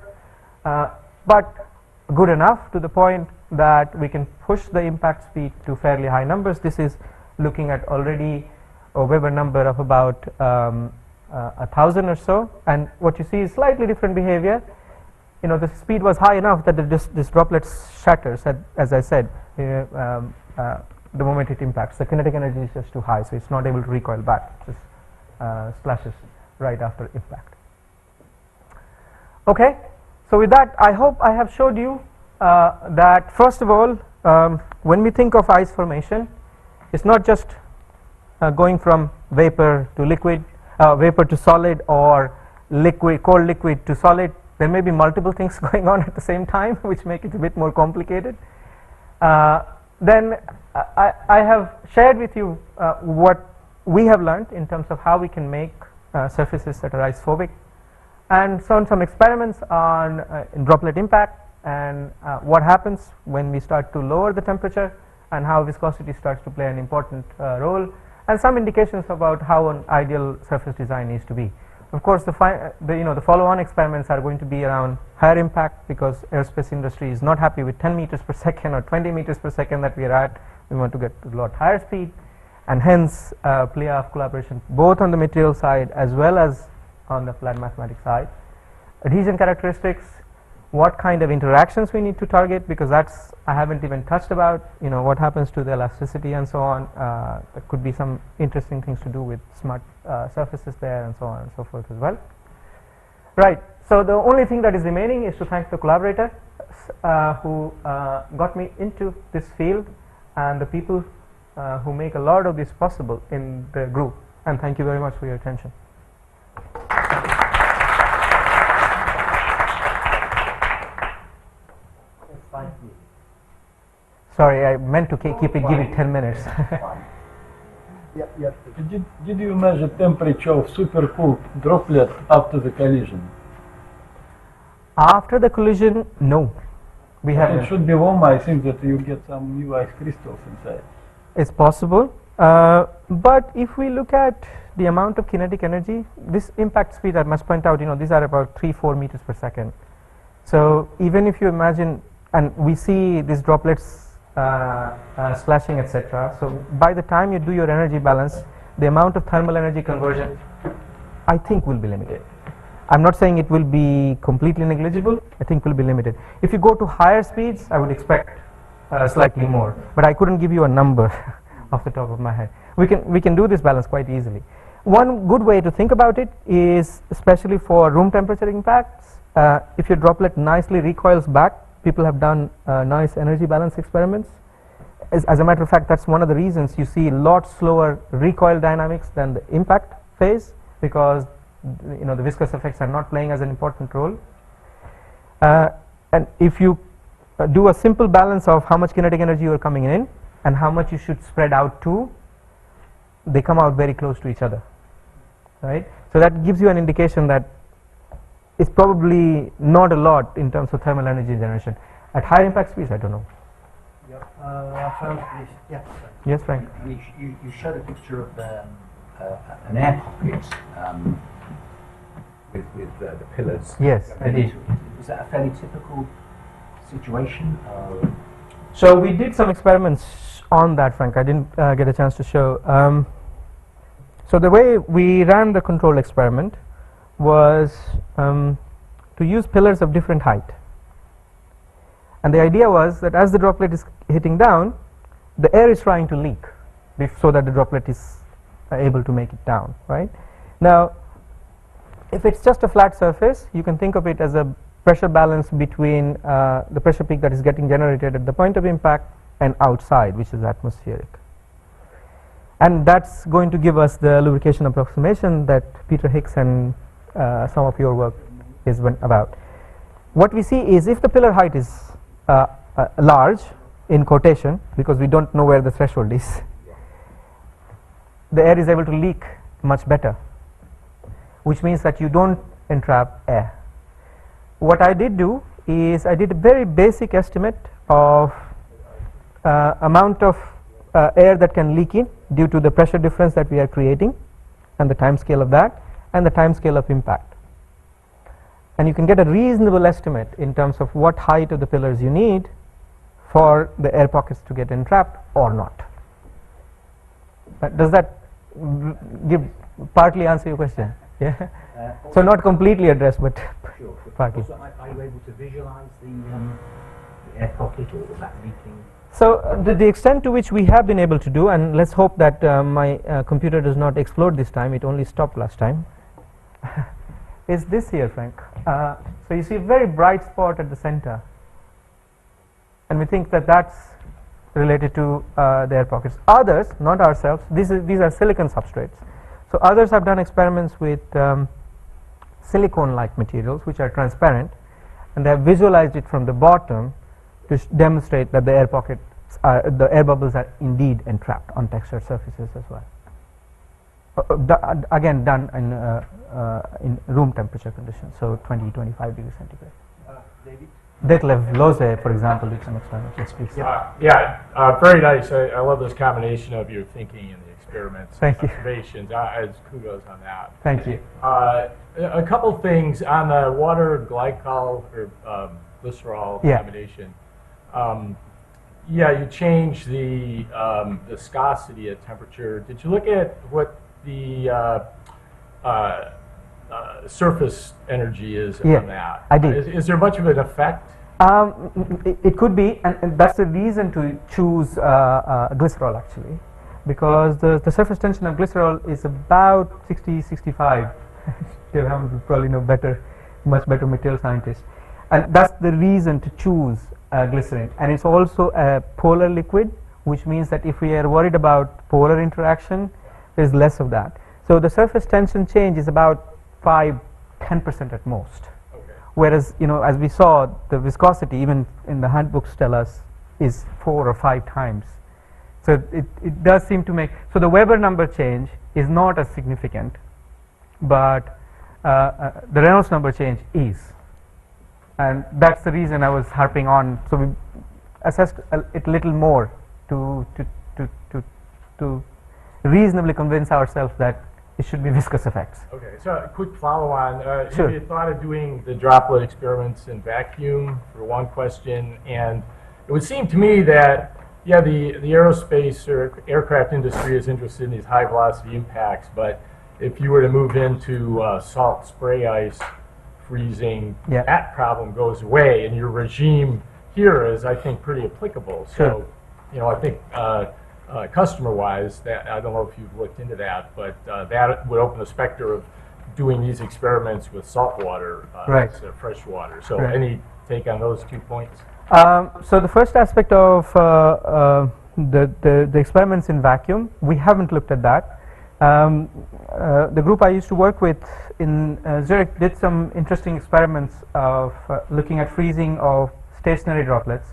but good enough to the point that we can push the impact speed to fairly high numbers. This is looking at already a Weber number of about 1,000 or so, and what you see is slightly different behavior. The speed was high enough that this droplet shatters, as I said, the moment it impacts. The kinetic energy is just too high, so it's not able to recoil back. It just splashes right after impact. Okay, so with that, I hope I have showed you that first of all, when we think of ice formation, it's not just going from vapor to liquid, vapor to solid, or cold liquid to solid. There may be multiple things going on at the same time, which make it a bit more complicated. Then I have shared with you what we have learned in terms of how we can make surfaces that are icephobic, and shown some experiments on droplet impact and what happens when we start to lower the temperature, and how viscosity starts to play an important role, and some indications about how an ideal surface design needs to be. Of course, the follow-on experiments are going to be around higher impact, because aerospace industry is not happy with 10 meters per second or 20 meters per second that we are at. We want to get to a lot higher speed, and hence play of collaboration both on the material side as well as on the applied mathematics side. Adhesion characteristics, what kind of interactions we need to target, because that's I haven't even touched about, what happens to the elasticity and so on. There could be some interesting things to do with smart surfaces there and so on and so forth as well. Right, so the only thing that is remaining is to thank the collaborator who got me into this field, and the people who make a lot of this possible in the group, and thank you very much for your attention. Sorry, I meant to keep it, give it 10 minutes. Did you measure temperature of supercooled droplet after the collision? After the collision, no. We haven't. It should be warm. I think that you get some new ice crystals inside. It's possible. But if we look at the amount of kinetic energy, this impact speed, I must point out, these are about 3-4 meters per second. So even if you imagine, and we see these droplets splashing, etc. So by the time you do your energy balance, the amount of thermal energy conversion, I think, will be limited. I'm not saying it will be completely negligible. I think will be limited. If you go to higher speeds, I would expect slightly more, but I couldn't give you a number off the top of my head. We can do this balance quite easily. One good way to think about it is, especially for room temperature impacts, if your droplet nicely recoils back, people have done nice energy balance experiments. As a matter of fact, that's one of the reasons you see a lot slower recoil dynamics than the impact phase, because the viscous effects are not playing as an important role. And if you do a simple balance of how much kinetic energy you are coming in and how much you should spread out to, they come out very close to each other, right? So that gives you an indication that it's probably not a lot in terms of thermal energy generation. At higher impact speeds, I don't know. Yes, Frank. You showed a picture of an air pocket with the pillars. Yes, I did. Was that a fairly typical situation? So we did some experiments on that, Frank. I didn't get a chance to show. So the way we ran the control experiment was to use pillars of different height. And the idea was that as the droplet is hitting down, the air is trying to leak so that the droplet is able to make it down, right? Now, if it's just a flat surface, you can think of it as a pressure balance between the pressure peak that is getting generated at the point of impact and outside, which is atmospheric. And that's going to give us the lubrication approximation that Peter Hicks and some of your work is about. What we see is if the pillar height is large, in quotation, because we don't know where the threshold is, the air is able to leak much better, which means that you don't entrap air. What I did do is I did a very basic estimate of amount of air that can leak in due to the pressure difference that we are creating and the time scale of that and the time scale of impact. And you can get a reasonable estimate in terms of what height of the pillars you need for the air pockets to get entrapped or not. Does that partly answer your question? Yeah. So not completely addressed, but Sure. partly. Also, are you able to visualize the air pocket or that leaking? So the extent to which we have been able to do, and let's hope that my computer does not explode this time, it only stopped last time, is this here, Frank. So you see a very bright spot at the center, and we think that that's related to the air pockets. Others, not ourselves, these are silicon substrates. So others have done experiments with silicone-like materials which are transparent, and they have visualized it from the bottom to demonstrate that the air pockets the air bubbles are indeed entrapped on textured surfaces as well. Again, done in room temperature conditions, so 20-25 degrees centigrade. David? Detlef Loze, for example, did some experiments. Yes, please. Very nice. I love this combination of your thinking and the experiments. Thank you. Observations. As kudos on that. Thank you. A couple things on the water glycol or glycerol combination. You changed the viscosity at temperature. Did you look at what the surface energy is on that? I did. Is there much of an effect? It could be, and that's the reason to choose glycerol actually, because the surface tension of glycerol is about 60, 65. You probably know better, much better material scientist, and that's the reason to choose glycerin. And it's also a polar liquid, which means that if we are worried about polar interaction, there's less of that. So the surface tension change is about 5–10% at most. Whereas, as we saw, the viscosity, even in the handbooks tell us, is 4 or 5 times. So it does seem to make, so the Weber number change is not as significant, but the Reynolds number change is. And that's the reason I was harping on. So we assessed it a little more to reasonably convince ourselves that it should be viscous effects. Okay, so a quick follow-on. Sure. Have you thought of doing the droplet experiments in vacuum, for one question? And it would seem to me that, the aerospace or aircraft industry is interested in these high-velocity impacts, but if you were to move into salt spray ice freezing, that problem goes away, and your regime here is, I think, pretty applicable. So, I think customer-wise, that I don't know if you've looked into that, but that would open the specter of doing these experiments with salt water instead of fresh water. So, any take on those 2 points? So the first aspect of the experiments in vacuum, we haven't looked at that. The group I used to work with in Zurich did some interesting experiments of looking at freezing of stationary droplets.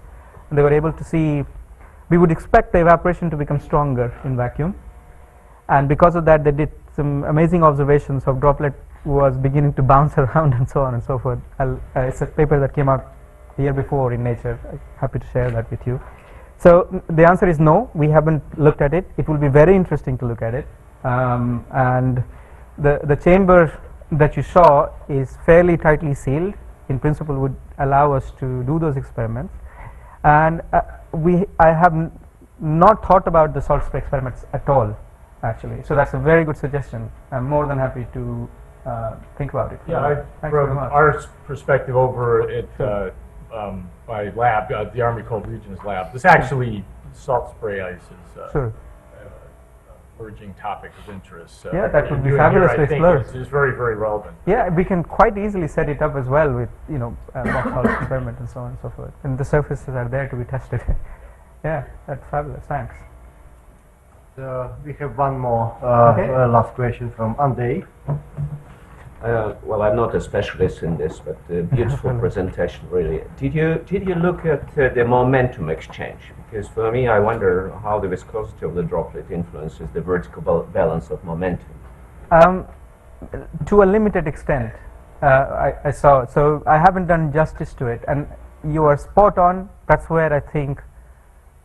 And they were able to see, we would expect the evaporation to become stronger in vacuum, and because of that they did some amazing observations of droplet was beginning to bounce around and so on and so forth. It's a paper that came out the year before in Nature. I'm happy to share that with you. So the answer is no, we haven't looked at it. It will be very interesting to look at it, and the chamber that you saw is fairly tightly sealed, in principle would allow us to do those experiments. And I have not thought about the salt spray experiments at all, actually. So that's a very good suggestion. I'm more than happy to think about it. From our perspective over at my lab, the Army Cold Regions lab, this actually salt spray ice is emerging topic of interest. So that would be fabulous to explore. It's very, very relevant. Yeah, we can quite easily set it up as well with box salt experiment and so on and so forth, and the surfaces are there to be tested. That's fabulous. Thanks. We have one more last question from Andrei. Well, I'm not a specialist in this, but beautiful presentation, really. Did you look at the momentum exchange? Because for me, I wonder how the viscosity of the droplet influences the vertical balance of momentum. To a limited extent, I saw. So I haven't done justice to it, and you are spot on. That's where I think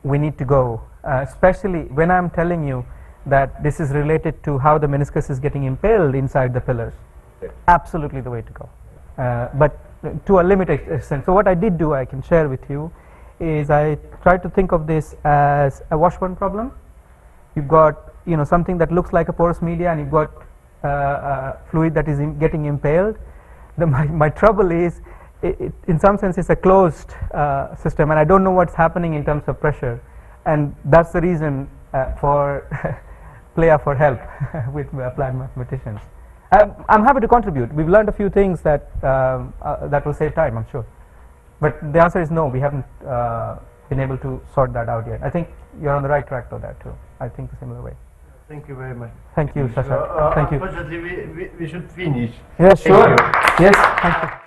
we need to go, especially when I'm telling you that this is related to how the meniscus is getting impaled inside the pillars. Absolutely the way to go, but to a limited extent. So what I did do, I can share with you, is I tried to think of this as a washburn problem. You've got something that looks like a porous media, and you've got fluid that is getting impaled. My trouble is, in some sense, it's a closed system, and I don't know what's happening in terms of pressure, and that's the reason for plea for help with applied mathematicians. I'm happy to contribute. We've learned a few things that that will save time, I'm sure. But the answer is no, we haven't been able to sort that out yet. I think you're on the right track for that too. I think a similar way. Thank you very much. Thank you, Sasha. Thank you. Unfortunately, we should finish. Yes, sure. Yes, thank you.